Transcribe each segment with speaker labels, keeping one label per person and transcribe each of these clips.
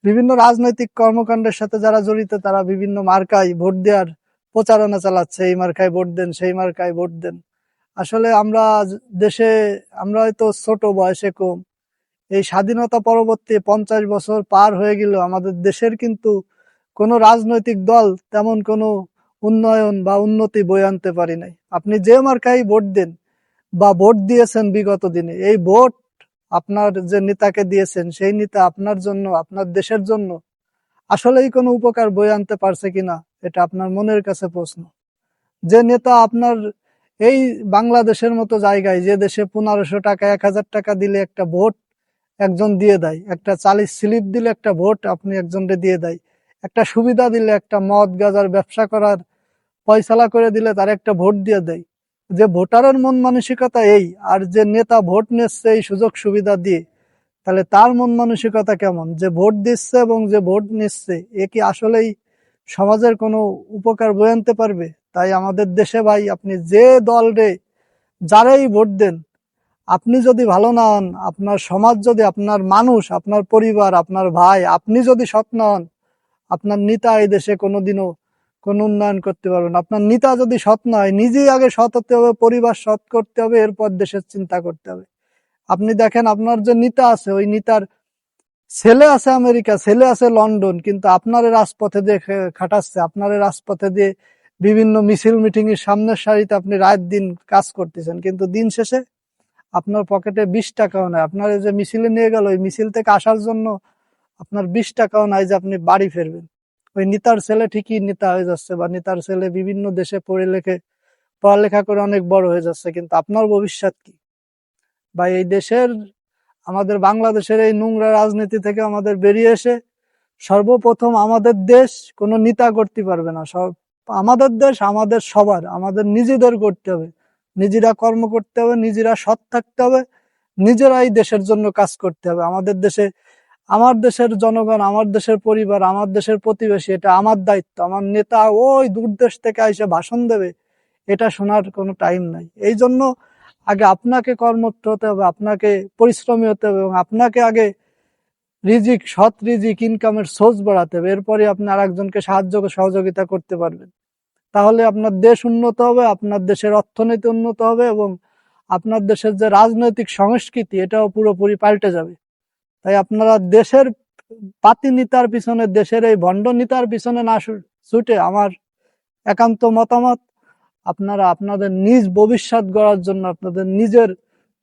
Speaker 1: বিভিন্ন রাজনৈতিক কর্মকাণ্ডের সাথে যারা জড়িত তারা বিভিন্ন মার্কায় ভোট দেওয়ার প্রচারণা চালাচ্ছে, এই মার্কায় ভোট দেন, সেই মার্কায় ভোট দেন। আসলে আমরা দেশে, আমরা হয়তো ছোট বয়সে কম, এই স্বাধীনতা পরবর্তী 50 বছর পার হয়ে গেল, আমাদের দেশের কিন্তু কোনো রাজনৈতিক দল তেমন কোনো উন্নয়ন বা উন্নতি বয়ে আনতে পারি নাই। আপনি যে মার্কায় ভোট দেন বা ভোট দিয়েছেন বিগত দিনে, এই ভোট আপনার যে নেতাকে দিয়েছেন সেই নেতা আপনার জন্য, আপনার দেশের জন্য আসলেই কোনো উপকার বয়ে আনতে পারছে কিনা, এটা আপনার মনের কাছে প্রশ্ন। যে নেতা আপনার এই বাংলাদেশের মতো জায়গায়, যে দেশে 1500 টাকা 1000 টাকা দিলে একটা ভোট একজন দিয়ে দেয়, একটা চালির স্লিপ দিলে একটা ভোট আপনি একজনকে দিয়ে দেয়, একটা সুবিধা দিলে, একটা মদ গাঁজার ব্যবসা করার ফয়সালা করে দিলে তার একটা ভোট দিয়ে দেয়, যে ভোটারের মন মানসিকতা এই, আর যে নেতা ভোট নিচ্ছে এই সুযোগ সুবিধা দিয়ে, তাহলে তার মন মানসিকতা কেমন? যে ভোট দিচ্ছে এবং যে ভোট নিচ্ছে, এ কি আসলেই সমাজের কোনো উপকার বয়ে আনতে পারবে? তাই আমাদের দেশে ভাই, আপনি যে দল রে যারাই ভোট দেন, আপনি যদি ভালো না হন, আপনার সমাজ যদি, আপনার মানুষ, আপনার পরিবার, আপনার ভাই, আপনি যদি সৎ না হন, আপনার নেতা এই দেশে কোনোদিনও কোনো উন্নয়ন করতে পারবেন। আপনার নেতা যদি সৎ না হয়, নিজেই আগে সৎ হতে হবে, পরিবার সৎ করতে হবে, এরপর দেশের চিন্তা করতে হবে। আপনি দেখেন, আপনার যে নেতা আছে, ওই নেতার ছেলে আছে আমেরিকা, ছেলে আছে লন্ডন, কিন্তু আপনার রাজপথে দিয়ে খাটাচ্ছে, আপনার রাজপথে দিয়ে বিভিন্ন মিছিল মিটিং এর সামনের সারিতে আপনি রাত দিন কাজ করতেছেন, কিন্তু দিন শেষে আপনার পকেটে 20 টাকাও নাই। আপনার যে মিছিলে নিয়ে গেল, ওই মিছিল থেকে আসার জন্য আপনার 20 টাকাও নাই যে আপনি বাড়ি ফিরবেন। ওই নেতার ছেলে ঠিকই নেতা হয়ে যাচ্ছে, বা নেতার ছেলে বিভিন্ন দেশে পড়ালেখা করে অনেক বড় হয়ে যাচ্ছে, কিন্তু আপনার ভবিষ্যৎ কি? বা এই দেশের, আমাদের বাংলাদেশের এই নোংরা রাজনীতি থেকে আমাদের বেরিয়ে এসে সর্বপ্রথম আমাদের দেশ কোনো নেতা করতে পারবে না। আমাদের দেশ আমাদের সবার, আমাদের নিজেদের করতে হবে, নিজেরা কর্ম করতে হবে, নিজেরা সৎ থাকতে হবে, নিজেরাই দেশের জন্য কাজ করতে হবে। আমাদের দেশে, আমার দেশের জনগণ, আমার দেশের পরিবার, আমার দেশের প্রতিবেশী, এটা আমার দায়িত্ব। আমার নেতা ওই দূর দেশ থেকে এসে ভাষণ দেবে, এটা শোনার কোনো টাইম নাই। এই জন্য আগে আপনাকে কর্মঠ হতে হবে, আপনাকে পরিশ্রমী হতে হবে, এবং আপনাকে আগে সৎ রিজিক ইনকামের সোর্স বাড়াতে হবে, এরপরে আপনি আর একজনকে সাহায্য সহযোগিতা করতে পারবেন। তাহলে আপনার দেশ উন্নত হবে, আপনার দেশের অর্থনীতি উন্নত হবে, এবং আপনার দেশের যে রাজনৈতিক সংস্কৃতি, এটাও পুরোপুরি পাল্টে যাবে। তাই আপনারা দেশের পাতি নেতার পিছনে, দেশের এই ভণ্ড নেতার পিছনে না ছুটে, আমার একান্ত মতামত, আপনারা আপনাদের নিজ ভবিষ্যৎ গড়ার জন্য, আপনাদের নিজের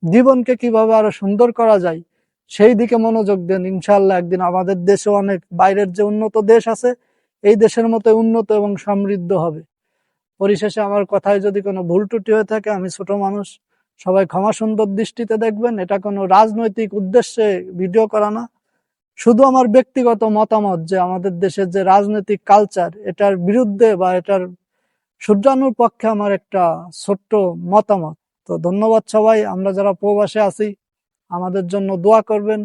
Speaker 1: জীবনকে কিভাবে আরো সুন্দর করা যায় সেই দিকে মনোযোগ দেন। ইনশাআল্লাহ একদিন আমাদের দেশে অনেক বাইরের যে উন্নত দেশ আছে, এই দেশের মতো উন্নত এবং সমৃদ্ধ হবে। পরিশেষে আমার কথায় যদি কোনো ভুল ত্রুটি হয়ে থাকে, আমি ছোট মানুষ, সবাই ক্ষমা সুন্দর দৃষ্টিতে দেখবেন। এটা কোনো রাজনৈতিক উদ্দেশ্যে ভিডিও করা না, শুধু আমার ব্যক্তিগত মতামত যে আমাদের দেশের যে রাজনৈতিক কালচার, এটার বিরুদ্ধে বা এটার শুধরানোর পক্ষে আমার একটা ছোট্ট মতামত। তো ধন্যবাদ সবাই। আমরা যারা প্রবাসে আছি, আমাদের জন্য দোয়া করবেন,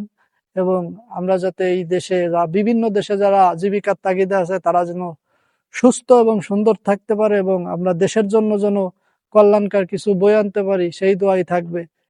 Speaker 1: এবং আমরা যাতে এই দেশে, বিভিন্ন দেশে যারা জীবিকার তাগিদে আছে, তারা যেন সুস্থ এবং সুন্দর থাকতে পারে, এবং আমরা দেশের জন্য যেন কল্যাণকর কিছু বয়ে আনতে পারি, সেই দোয়াই থাকবে।